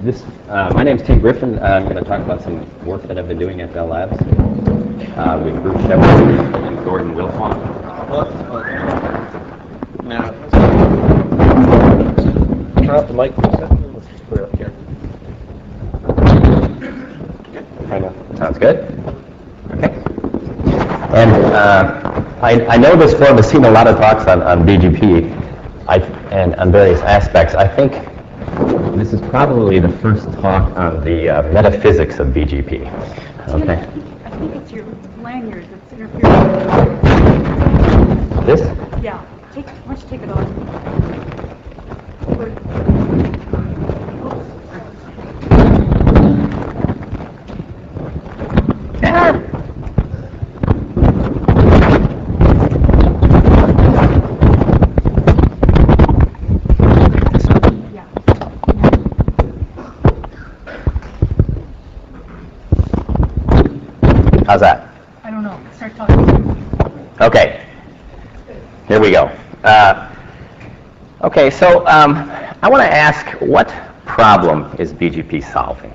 My name's Tim Griffin. I'm going to talk about some work that I've been doing at Bell Labs with Bruce Shepard and Gordon Wilfong. Now, turn off the mic for a second. Let's just put it up here. Sounds good. Okay. And I know this forum has seen a lot of talks on BGP and on various aspects. I think this is probably the first talk on the metaphysics of BGP. Okay. I think it's your lanyard that's interfering. This? Yeah. Why don't you take it off? How's that? I don't know. Start talking. Okay. Here we go. Okay, so I want to ask, what problem is BGP solving?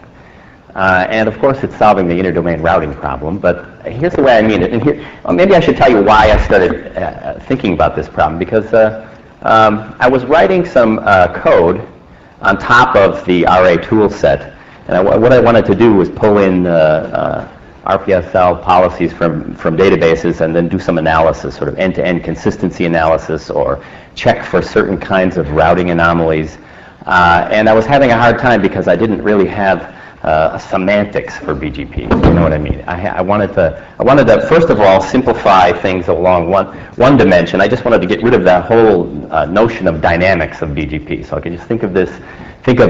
And of course, it's solving the interdomain routing problem, but here's the way I mean it. And here, maybe I should tell you why I started thinking about this problem, because I was writing some code on top of the RA tool set, and what I wanted to do was pull in RPSL policies from databases and then do some analysis, sort of end-to-end consistency analysis, or check for certain kinds of routing anomalies. And I was having a hard time because I didn't really have semantics for BGP. You know what I mean? I wanted to first of all simplify things along one dimension. I just wanted to get rid of that whole notion of dynamics of BGP. So I could just think of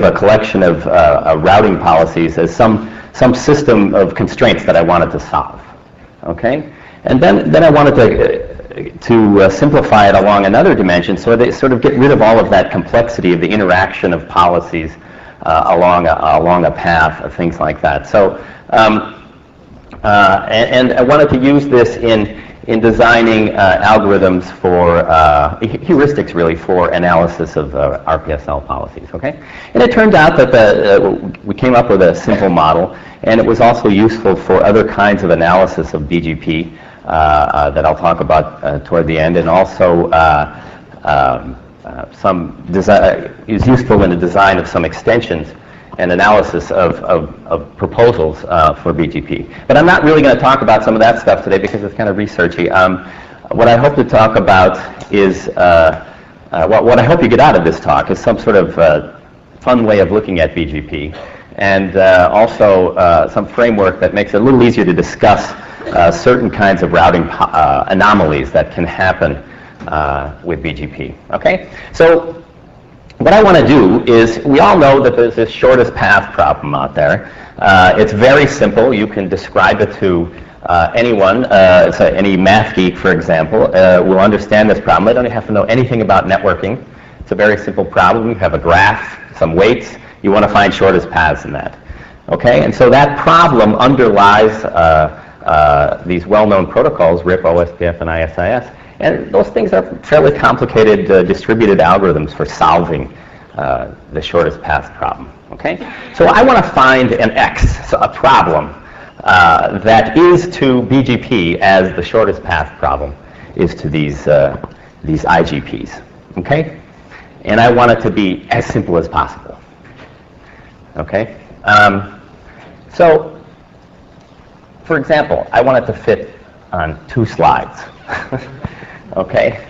a collection of routing policies as some system of constraints that I wanted to solve. Okay, and then I wanted to simplify it along another dimension, so they sort of get rid of all of that complexity of the interaction of policies along a path, of things like that. So, and I wanted to use this in designing algorithms for heuristics, really, for analysis of RPSL policies. Okay, and it turned out that we came up with a simple model, and it was also useful for other kinds of analysis of BGP that I'll talk about toward the end, and also is useful in the design of some extensions and analysis of proposals for BGP. But I'm not really going to talk about some of that stuff today because it's kind of researchy. What I hope to talk about is, what I hope you get out of this talk is some sort of fun way of looking at BGP, and also some framework that makes it a little easier to discuss certain kinds of routing anomalies that can happen with BGP. Okay? So what I want to do is, we all know that there's this shortest path problem out there. It's very simple. You can describe it to anyone, so any math geek, for example, will understand this problem. They don't have to know anything about networking. It's a very simple problem. You have a graph, some weights. You want to find shortest paths in that. Okay? And so that problem underlies these well-known protocols, RIP, OSPF, and ISIS. And those things are fairly complicated distributed algorithms for solving the shortest path problem. Okay? So I want to find an X, so a problem, that is to BGP as the shortest path problem is to these IGPs. Okay? And I want it to be as simple as possible. Okay? So, for example, I want it to fit on 2 slides. Okay,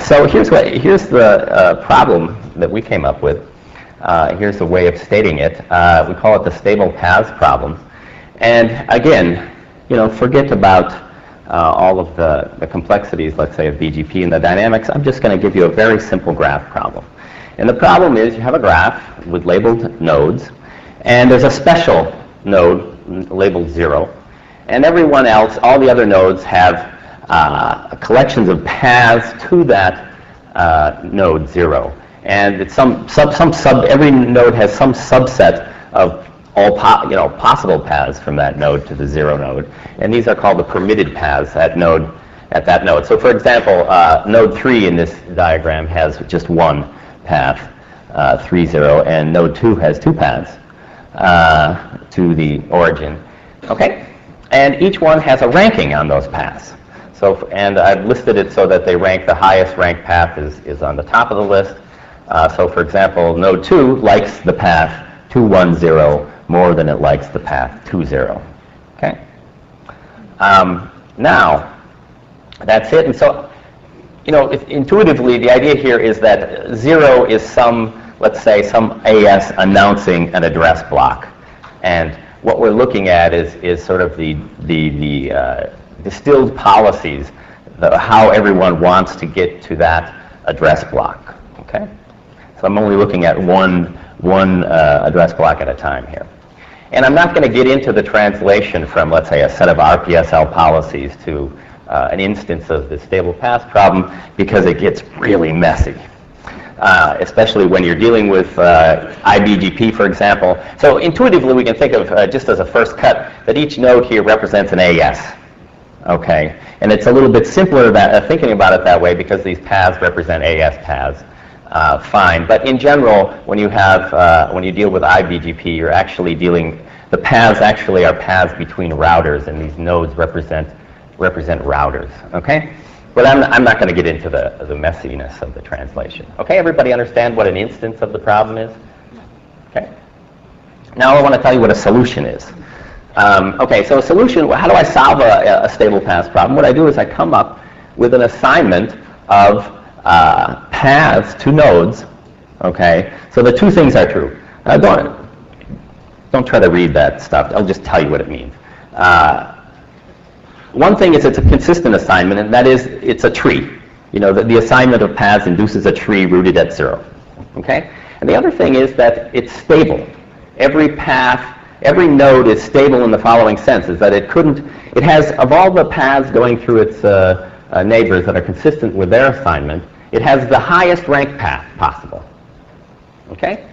so here's the problem that we came up with. Here's the way of stating it. We call it the stable paths problem. And again, forget about all of the complexities, let's say, of BGP and the dynamics. I'm just going to give you a very simple graph problem. And the problem is, you have a graph with labeled nodes, and there's a special node labeled 0, and everyone else, all the other nodes, have collections of paths to that node 0, and it's every node has some subset of all possible paths from that node to the 0 node, and these are called the permitted paths at that node. So, for example, node 3 in this diagram has just one path 30, and node 2 has 2 paths to the origin. Okay? And each one has a ranking on those paths. So, and I've listed it so that they rank, the highest ranked path is on the top of the list. So for example, node 2 likes the path 210 more than it likes the path 20. Okay? Now, that's it. And so, you know, intuitively, the idea here is that 0 is some, let's say, some AS announcing an address block. And what we're looking at is sort of the distilled policies, how everyone wants to get to that address block. Okay? So I'm only looking at one address block at a time here. And I'm not going to get into the translation from, let's say, a set of RPSL policies to an instance of the stable path problem, because it gets really messy, especially when you're dealing with IBGP, for example. So intuitively, we can think of, just as a first cut, that each node here represents an AS. Okay? And it's a little bit simpler thinking about it that way, because these paths represent AS paths. Fine. But in general, when you deal with IBGP, you're actually the paths actually are paths between routers, and these nodes represent routers. Okay? But I'm not going to get into the messiness of the translation. Okay? Everybody understand what an instance of the problem is? Okay? Now I want to tell you what a solution is. Okay, so a solution, how do I solve a stable paths problem? What I do is I come up with an assignment of paths to nodes. Okay? So the two things are true. Don't try to read that stuff. I'll just tell you what it means. One thing is it's a consistent assignment, and that is it's a tree. You know, the assignment of paths induces a tree rooted at 0. Okay? And the other thing is that it's stable. Every node is stable in the following sense, is that it has, of all the paths going through its neighbors that are consistent with their assignment, it has the highest ranked path possible. Okay?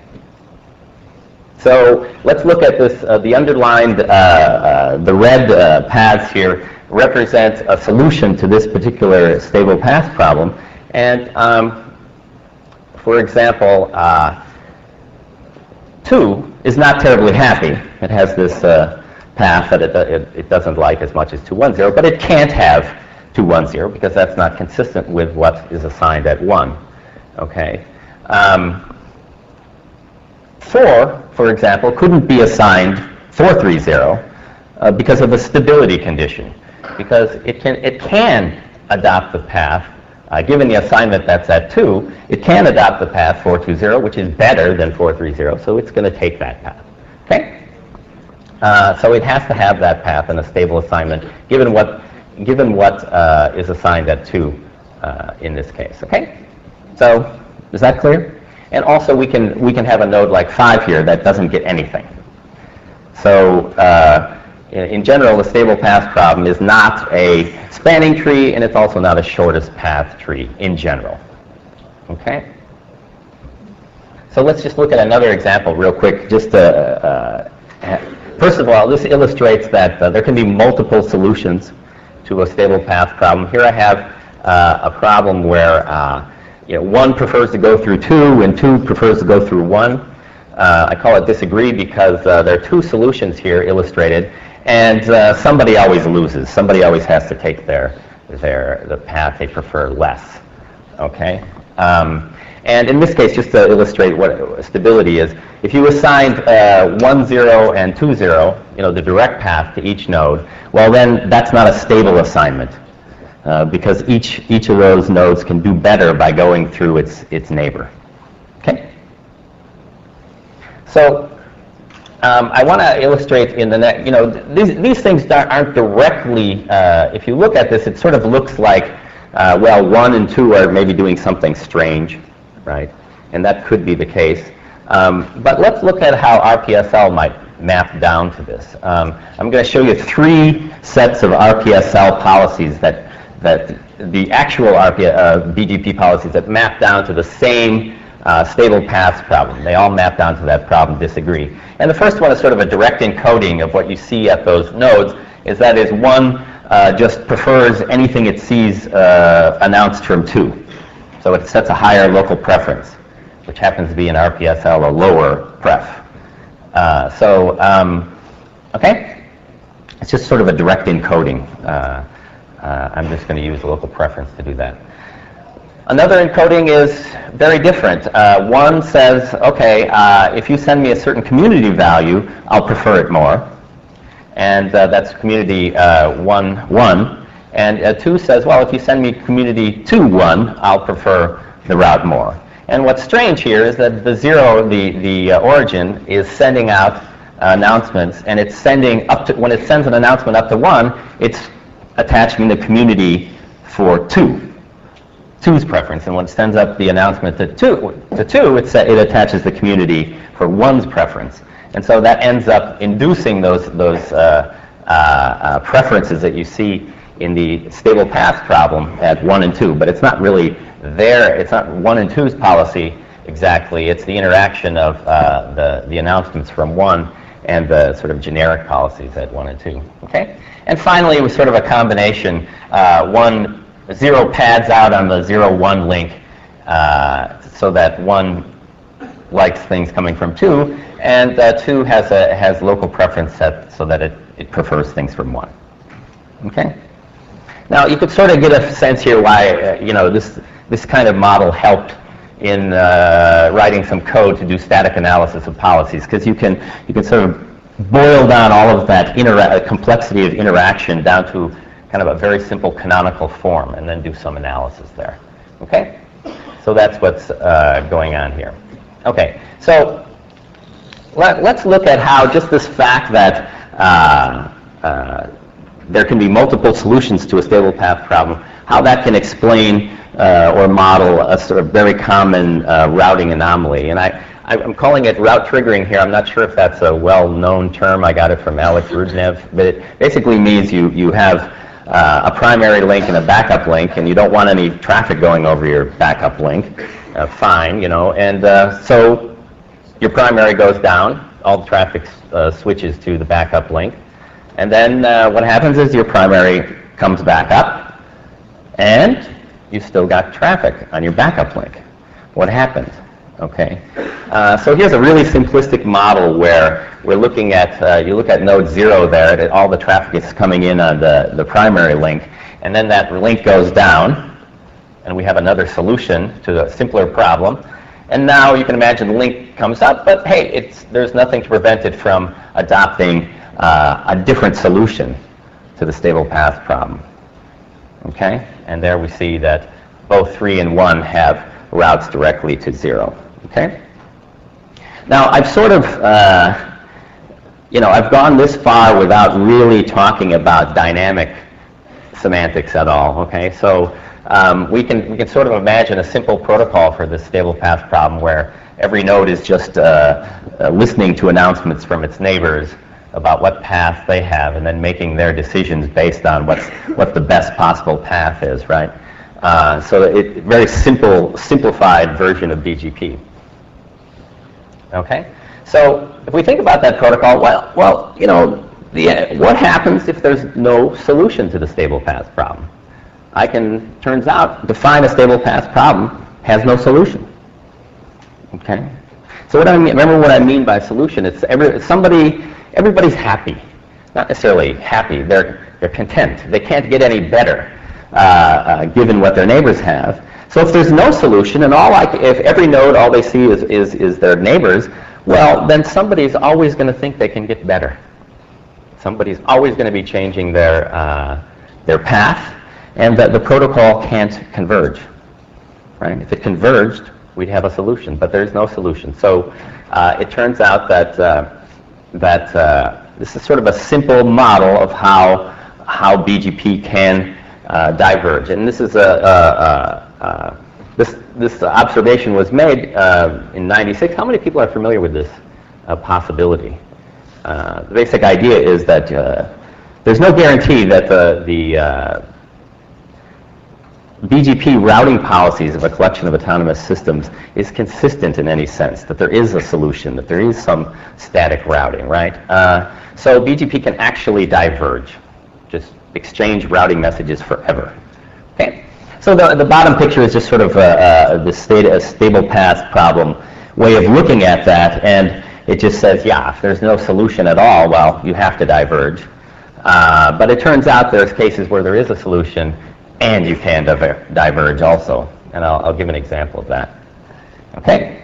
So let's look at this. The underlined, the red paths here represent a solution to this particular stable path problem. And for example, 2 is not terribly happy. It has this path that it doesn't like as much as 210, but it can't have 210 because that's not consistent with what is assigned at 1. Okay. 4, for example, couldn't be assigned 430 because of a stability condition, because it can adopt the path, given the assignment that's at 2, it can adopt the path 420, which is better than 430, so it's going to take that path. Okay? So it has to have that path in a stable assignment, given what is assigned at 2 in this case. Okay? So is that clear? And also we can have a node like 5 here that doesn't get anything. So in general, the stable path problem is not a spanning tree, and it's also not a shortest path tree in general. Okay? So let's just look at another example real quick. Just first of all, this illustrates that there can be multiple solutions to a stable path problem. Here I have a problem where 1 prefers to go through 2 and 2 prefers to go through 1. I call it disagree because there are 2 solutions here illustrated, and somebody always loses. Somebody always has to take the path they prefer less. Okay? And in this case, just to illustrate what stability is, if you assigned 10 and 20, the direct path to each node, well then that's not a stable assignment. Because each of those nodes can do better by going through its neighbor. Okay? So I want to illustrate in the next, these things aren't directly, if you look at this, it sort of looks like, 1 and 2 are maybe doing something strange, right? And that could be the case. But let's look at how RPSL might map down to this. I'm going to show you 3 sets of RPSL policies that the actual BGP policies that map down to the same stable paths problem. They all map down to that problem, disagree. And the first one is sort of a direct encoding of what you see at those nodes, is that is 1 just prefers anything it sees announced from 2. So it sets a higher local preference. which happens to be an RPSL, a lower pref. Okay, it's just sort of a direct encoding. I'm just going to use local preference to do that. Another encoding is very different. One says, okay, if you send me a certain community value, I'll prefer it more. And that's community 1, 1. And 2 says, well, if you send me community 2, 1, I'll prefer the route more. And what's strange here is that the 0, the origin, is sending out announcements, and it's sending up to, when it sends an announcement up to 1, it's attaching the community for 2's preference, and when it sends up the announcement to 2, it attaches the community for 1's preference. And so that ends up inducing those preferences that you see in the stable path problem at 1 and 2, but it's not really there. It's not 1 and 2's policy exactly. It's the interaction of the announcements from 1 and the sort of generic policies at 1 and 2. Okay? And finally, it was sort of a combination. 0 pads out on the 0, 1 link so that 1 likes things coming from 2, and 2 has local preference set so that it prefers things from 1. Okay? Now, you could sort of get a sense here why this kind of model helped in writing some code to do static analysis of policies, because you can sort of boil down all of that complexity of interaction down to kind of a very simple canonical form, and then do some analysis there. Okay? So that's what's going on here. Okay, so let's look at how just this fact that there can be multiple solutions to a stable path problem, how that can explain or model a sort of very common routing anomaly. And I'm calling it route triggering here. I'm not sure if that's a well-known term. I got it from Alex Rudnev, but it basically means you have a primary link and a backup link, and you don't want any traffic going over your backup link. Fine, and so your primary goes down, all the traffic switches to the backup link, and then what happens is your primary comes back up, and you've still got traffic on your backup link. What happens? Okay, so here's a really simplistic model where we're looking at, you look at node 0 there, and all the traffic is coming in on the primary link, and then that link goes down, and we have another solution to a simpler problem. And now you can imagine the link comes up, but hey, there's nothing to prevent it from adopting a different solution to the stable path problem. Okay, and there we see that both 3 and 1 have routes directly to 0. Okay. Now I've sort of, I've gone this far without really talking about dynamic semantics at all. Okay, so we can sort of imagine a simple protocol for this stable path problem where every node is just listening to announcements from its neighbors about what path they have, and then making their decisions based on what the best possible path is, right? So it's a very simplified version of BGP. Okay, so if we think about that protocol, well, what happens if there's no solution to the stable path problem? I can, turns out, define a stable path problem has no solution. Okay, so what I mean, remember what I mean by solution? It's everybody's happy, not necessarily happy. They're content. They can't get any better given what their neighbors have. So if there's no solution, and if every node all they see is their neighbors, well, then somebody's always going to think they can get better. Somebody's always going to be changing their path, and that the protocol can't converge. Right? If it converged, we'd have a solution, but there's no solution. So it turns out that this is sort of a simple model of how BGP can diverge, and this is this observation was made in '96. How many people are familiar with this possibility? The basic idea is that there's no guarantee that the BGP routing policies of a collection of autonomous systems is consistent in any sense, that there is a solution, that there is some static routing, right? So BGP can actually diverge, just exchange routing messages forever. Okay? So the bottom picture is just sort of a stable path problem way of looking at that, and it just says, yeah, if there's no solution at all, well, you have to diverge. But it turns out there's cases where there is a solution and you can diverge also, and I'll give an example of that. Okay.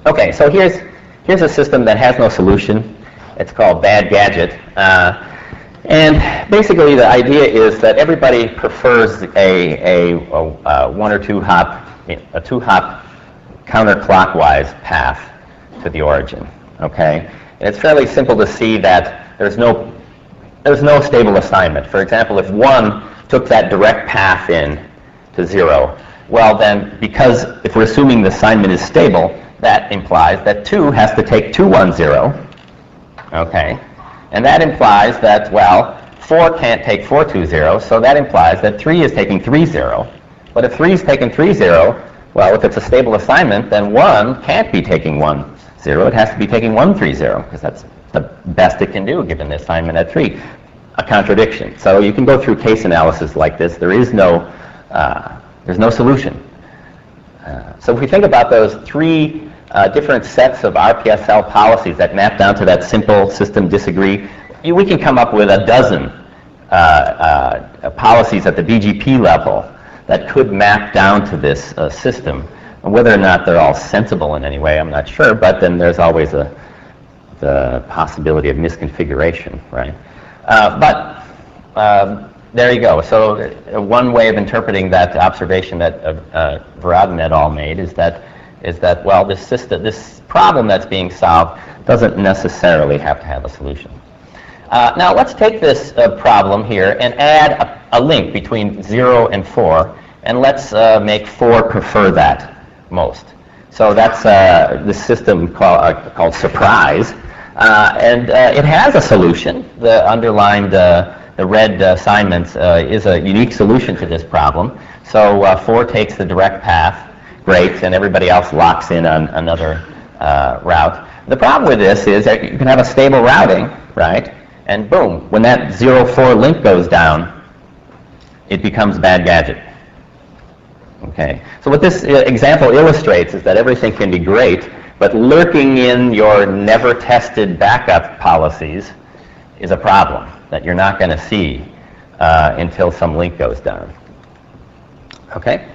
Okay, so here's a system that has no solution. It's called Bad Gadget. And basically the idea is that everybody prefers a one or two hop, a two-hop counterclockwise path to the origin. Okay? And it's fairly simple to see that there's no stable assignment. For example, if 1 took that direct path in to 0, well then, because if we're assuming the assignment is stable, that implies that 2 has to take 2, 1, 0. Okay? And that implies that, well, 4 can't take 4, 2, 0, so that implies that 3 is taking 3, 0. But if 3 is taking 3, 0, well, if it's a stable assignment, then 1 can't be taking 1, 0. It has to be taking 1, 3, 0, because that's the best it can do given the assignment at 3. A contradiction. So you can go through case analysis like this. There's no solution. So if we think about those 3 different sets of RPSL policies that map down to that simple system disagree, we can come up with a dozen policies at the BGP level that could map down to this system. And whether or not they're all sensible in any way, I'm not sure, but then there's always the possibility of misconfiguration, right? But there you go. So one way of interpreting that observation that Varadhan et al. Made is that well, this problem that's being solved doesn't necessarily have to have a solution. Now let's take this problem here and add a link between 0 and 4, and let's make 4 prefer that most. So that's this system called surprise, and it has a solution. The underlined, the red assignments is a unique solution to this problem. So 4 takes the direct path, great, and everybody else locks in on another route. The problem with this is that you can have a stable routing, right? And boom, when that 0-4 link goes down, it becomes Bad Gadget. Okay, so what this example illustrates is that everything can be great, but lurking in your never-tested backup policies is a problem that you're not going to see until some link goes down. Okay,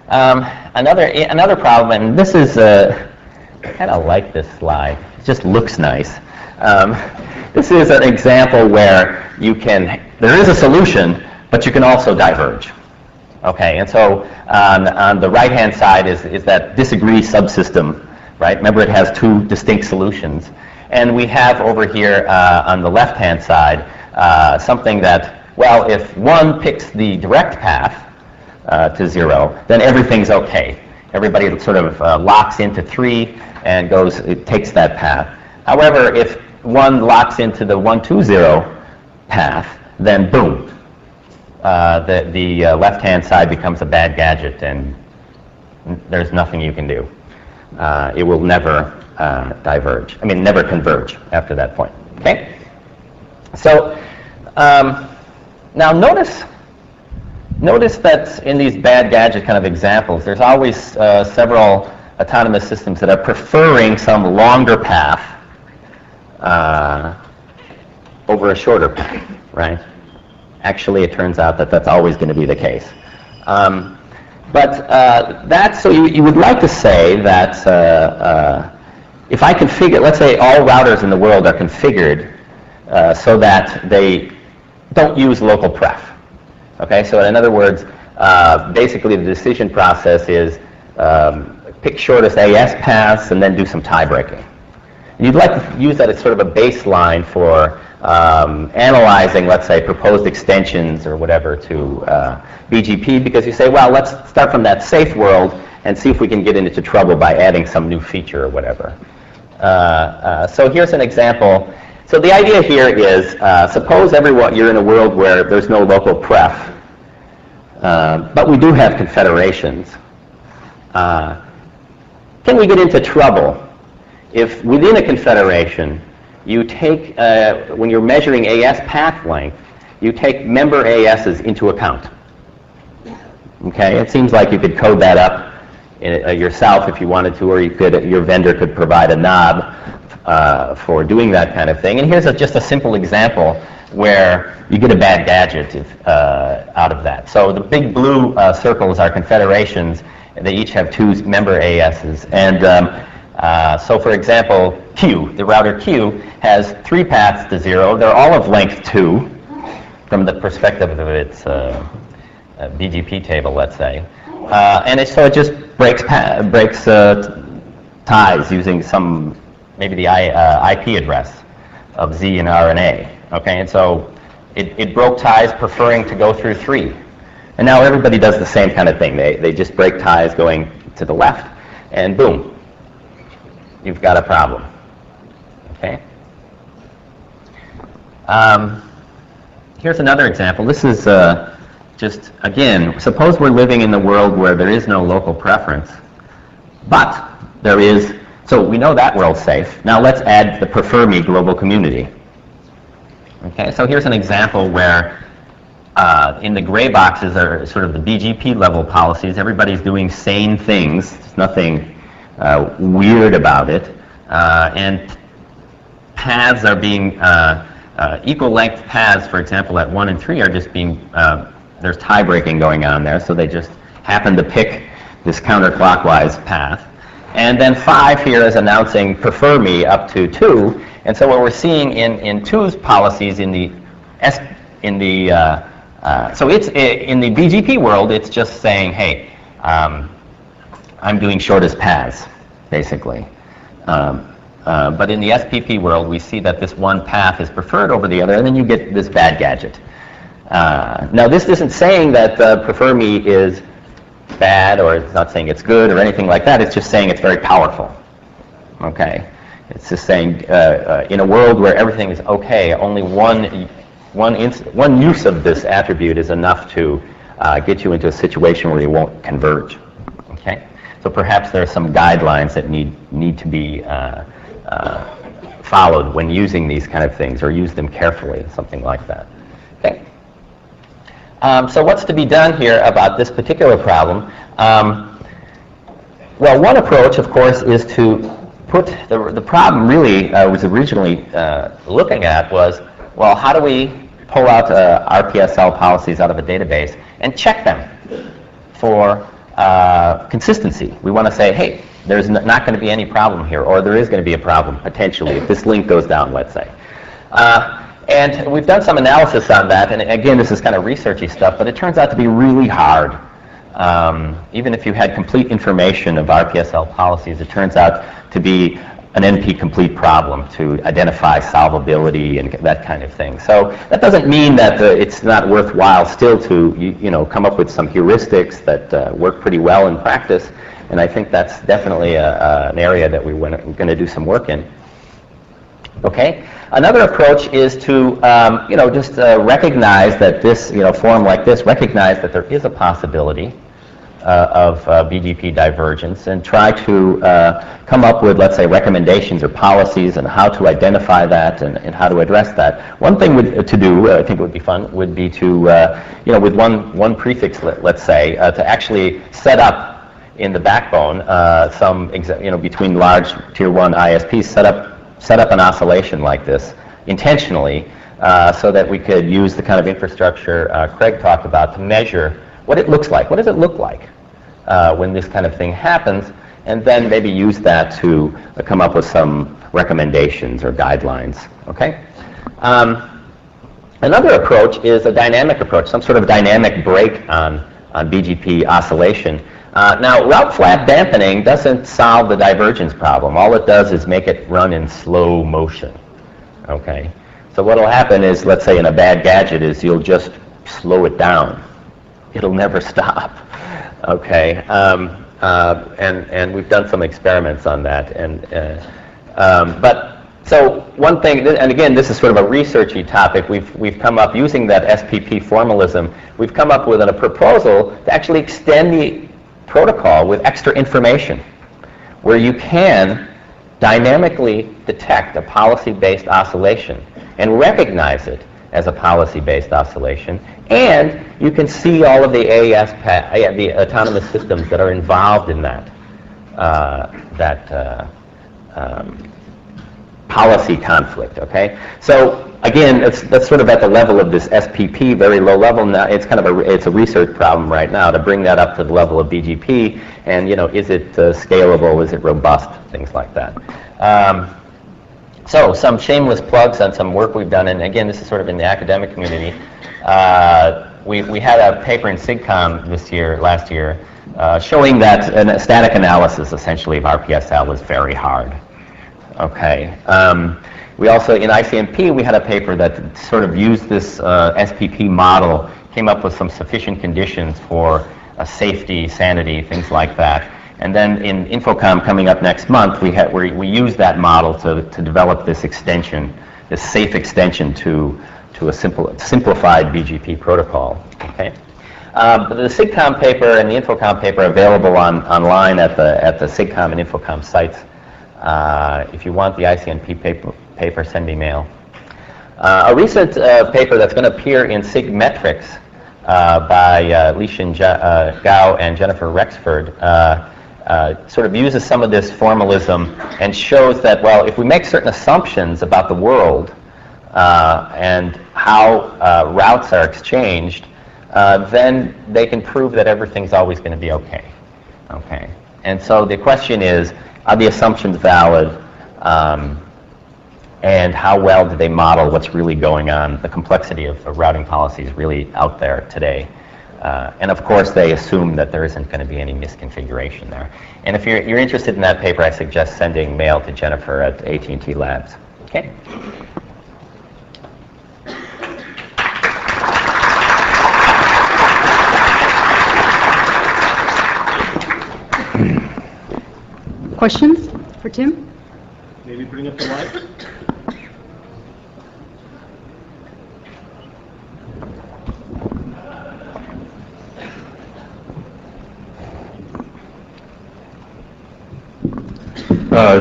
another problem, and this is I kind of like this slide. It just looks nice. This is an example where there is a solution, but you can also diverge. Okay, and so on the right-hand side is that disagree subsystem, right? Remember, it has 2 distinct solutions. And we have over here on the left-hand side something that, well, if 1 picks the direct path to 0, then everything's okay. Everybody sort of locks into 3 and takes that path. However, if 1 locks into the 1, 2, 0 path, then boom, the left-hand side becomes a Bad Gadget, and there's nothing you can do. It will never never converge after that point. Okay? So now notice that in these Bad Gadget kind of examples, there's always several autonomous systems that are preferring some longer path over a shorter path, right? Actually, it turns out that that's always going to be the case. So you would like to say that if I configure, let's say all routers in the world are configured so that they don't use local pref. Okay, so in other words, basically the decision process is pick shortest AS paths and then do some tie breaking. You'd like to use that as sort of a baseline for analyzing, let's say, proposed extensions or whatever to BGP, because you say, well, let's start from that safe world and see if we can get into trouble by adding some new feature or whatever. So here's an example. So the idea here is, suppose you're in a world where there's no local pref, but we do have confederations. Can we get into trouble if within a confederation you take, when you're measuring AS path length, you take member ASs into account? Okay, it seems like you could code that up yourself if you wanted to, or your vendor could provide a knob for doing that kind of thing. And here's just a simple example where you get a bad gadget out of that. So the big blue circles are confederations. They each have 2 member ASs. And so for example, Q, the router Q, has 3 paths to 0. They're all of length 2 from the perspective of its BGP table, let's say. And so it just breaks ties using maybe the IP address of Z and R and A. Okay, and so it broke ties preferring to go through 3. And now everybody does the same kind of thing. They just break ties going to the left, and boom, you've got a problem. Okay. Here's another example. This is just, again, suppose we're living in the world where there is no local preference, but there is, so we know that world's safe. Now let's add the prefer me global community. Okay, so here's an example where in the gray boxes are sort of the BGP level policies. Everybody's doing sane things. There's nothing weird about it. And paths are being, equal length paths, for example, at 1 and 3 are just being, there's tie breaking going on there, so they just happen to pick this counterclockwise path. And then 5 here is announcing prefer me up to 2. And so what we're seeing in 2's policies in the so it's in the BGP world, it's just saying, hey, I'm doing shortest paths, basically. But in the SPP world, we see that this one path is preferred over the other, and then you get this bad gadget. Now, this isn't saying that prefer me is bad, or it's not saying it's good, or anything like that. It's just saying it's very powerful. Okay? It's just saying in a world where everything is okay, only one use of this attribute is enough to get you into a situation where you won't converge. Okay? So perhaps there are some guidelines that need to be followed when using these kind of things, or use them carefully, something like that. Okay? So what's to be done here about this particular problem? Well, one approach, of course, is to put the problem really was originally looking at was, well, how do we pull out RPSL policies out of a database and check them for consistency? We want to say, hey, there's not going to be any problem here, or there is going to be a problem, potentially, if this link goes down, let's say. And we've done some analysis on that, and again, this is kind of researchy stuff, but it turns out to be really hard. Even if you had complete information of RPSL policies, it turns out to be an NP-complete problem to identify solvability and that kind of thing. So that doesn't mean that it's not worthwhile still to come up with some heuristics that work pretty well in practice, and I think that's definitely an area that we're going to do some work in. Okay. Another approach is to just recognize that this form like this, recognize that there is a possibility of BGP divergence, and try to come up with, let's say, recommendations or policies on how to identify that and how to address that. One thing to do, I think it would be fun, would be to, with one prefix, let's say, to actually set up in the backbone between large tier 1 ISPs, set up an oscillation like this intentionally, so that we could use the kind of infrastructure Craig talked about to measure what it looks like. What does it look like when this kind of thing happens? And then maybe use that to come up with some recommendations or guidelines. Okay. Another approach is a dynamic approach, some sort of dynamic break on BGP oscillation. Now, route flap dampening doesn't solve the divergence problem. All it does is make it run in slow motion. Okay. So what will happen is, let's say in a bad gadget, is you'll just slow it down. It'll never stop. Okay, and we've done some experiments on that. But so one thing, and again, this is sort of a researchy topic. We've come up using that SPP formalism. We've come up with a proposal to actually extend the protocol with extra information, where you can dynamically detect a policy-based oscillation and recognize it as a policy-based oscillation. And you can see all of the AES, the autonomous systems that are involved in that, policy conflict, okay? So again, that's sort of at the level of this SPP, very low level. Now it's kind of it's a research problem right now to bring that up to the level of BGP, and is it scalable, is it robust, things like that. So some shameless plugs on some work we've done, and again, this is sort of in the academic community. We had a paper in SIGCOMM last year, showing that a static analysis essentially of RPSL was very hard. Okay. We also, in ICMP, we had a paper that sort of used this SPP model, came up with some sufficient conditions for safety, sanity, things like that. And then in Infocom coming up next month, we used that model to develop this extension, this safe extension to a simplified BGP protocol. Okay. The SIGCOMM paper and the Infocom paper are available online at the SIGCOMM and Infocom sites. If you want the ICMP paper, send me mail. A recent paper that's going to appear in SIGmetrics by Lishan Gao and Jennifer Rexford sort of uses some of this formalism and shows that, well, if we make certain assumptions about the world and how routes are exchanged, then they can prove that everything's always going to be okay. Okay. And so the question is, are the assumptions valid? And how well do they model what's really going on? The complexity of routing policy is really out there today. And of course, they assume that there isn't going to be any misconfiguration there. And if you're interested in that paper, I suggest sending mail to Jennifer at AT&T Labs. Okay. Questions for Tim? Maybe bring up the light.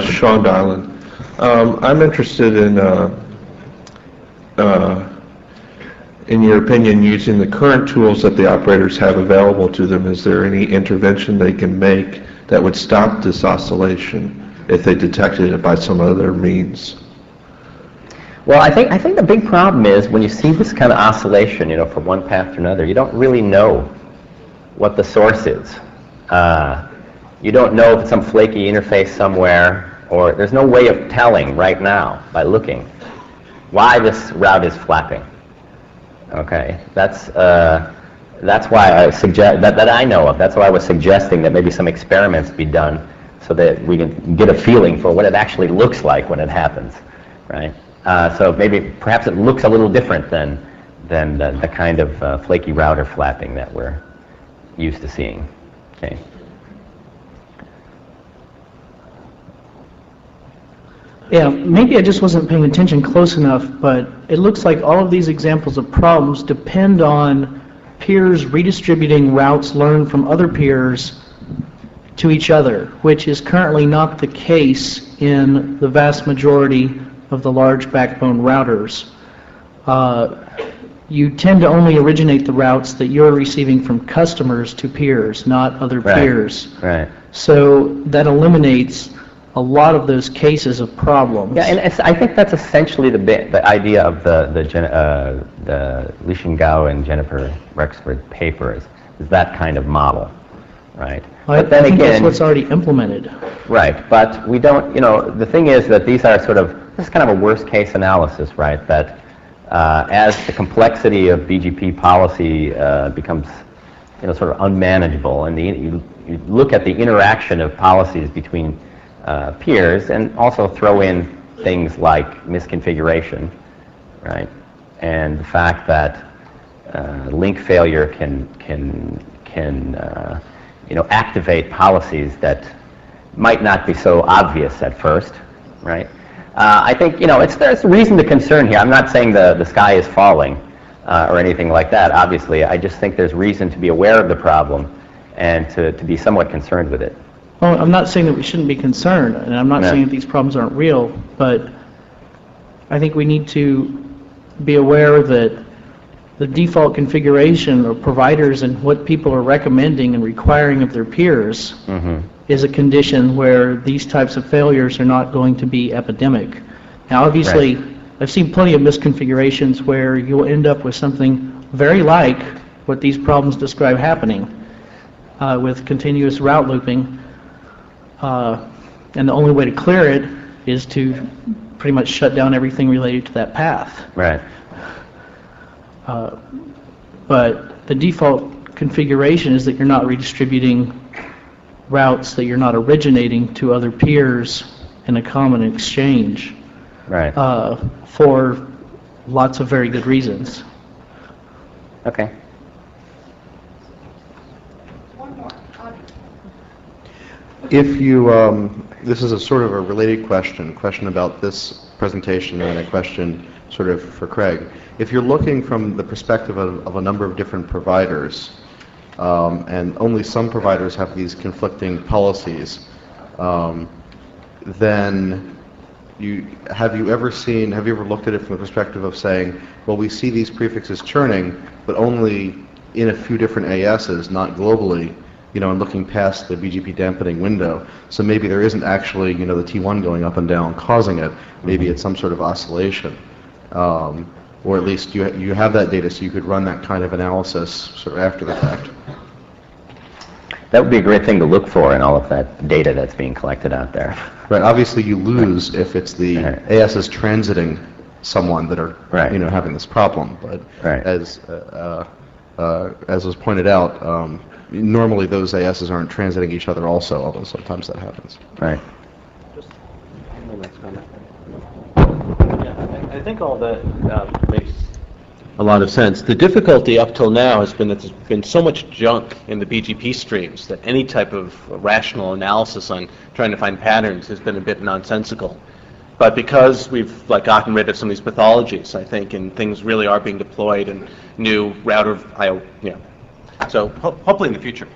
Sean Darland. I'm interested in your opinion, using the current tools that the operators have available to them. Is there any intervention they can make that would stop this oscillation if they detected it by some other means? Well, I think the big problem is when you see this kind of oscillation, from one path to another, you don't really know what the source is. You don't know if it's some flaky interface somewhere, or there's no way of telling right now by looking why this route is flapping. Okay, that's why I suggest that I know of. That's why I was suggesting that maybe some experiments be done so that we can get a feeling for what it actually looks like when it happens, right? So perhaps it looks a little different than the kind of flaky router flapping that we're used to seeing. Okay. Yeah, maybe I just wasn't paying attention close enough, but it looks like all of these examples of problems depend on peers redistributing routes learned from other peers to each other, which is currently not the case in the vast majority of the large backbone routers. You tend to only originate the routes that you're receiving from customers to peers, not other peers. Right. So that eliminates a lot of those cases of problems. Yeah, and I think that's essentially the idea of the Lishan Gao and Jennifer Rexford papers, is that kind of model, right? I But then think again, that's what's already implemented. right, but we don't, the thing is that these are this is kind of a worst case analysis, right? That as the complexity of BGP policy becomes, sort of unmanageable, and you look at the interaction of policies between peers, and also throw in things like misconfiguration, right? And the fact that link failure can activate policies that might not be so obvious at first, right? I think there's reason to concern here. I'm not saying the sky is falling or anything like that. Obviously, I just think there's reason to be aware of the problem and to be somewhat concerned with it. Well, I'm not saying that we shouldn't be concerned, and I'm not saying that these problems aren't real, but I think we need to be aware that the default configuration or providers and what people are recommending and requiring of their peers is a condition where these types of failures are not going to be epidemic. Now, obviously, I've seen plenty of misconfigurations where you'll end up with something very like what these problems describe happening with continuous route looping. And the only way to clear it is to pretty much shut down everything related to that path. Right. But the default configuration is that you're not redistributing routes, that you're not originating to other peers in a common exchange Right. for lots of very good reasons. Okay. If you, this is a sort of a related question about this presentation and a question sort of for Craig. If you're looking from the perspective of a number of different providers, and only some providers have these conflicting policies, then have you ever looked at it from the perspective of saying, well, we see these prefixes churning, but only in a few different ASs, not globally, and looking past the BGP dampening window. So maybe there isn't actually, the T1 going up and down causing it. Maybe it's some sort of oscillation. Or at least you have that data so you could run that kind of analysis sort of after the fact. That would be a great thing to look for in all of that data that's being collected out there. Right. Obviously, you lose if it's the ASs transiting someone that are, having this problem. But as was pointed out, normally those ASs aren't transiting each other also, although sometimes that happens. Right. I think all that makes a lot of sense. The difficulty up till now has been that there's been so much junk in the BGP streams that any type of rational analysis on trying to find patterns has been a bit nonsensical. But because we've gotten rid of some of these pathologies, I think, and things really are being deployed and new router, so hopefully in the future.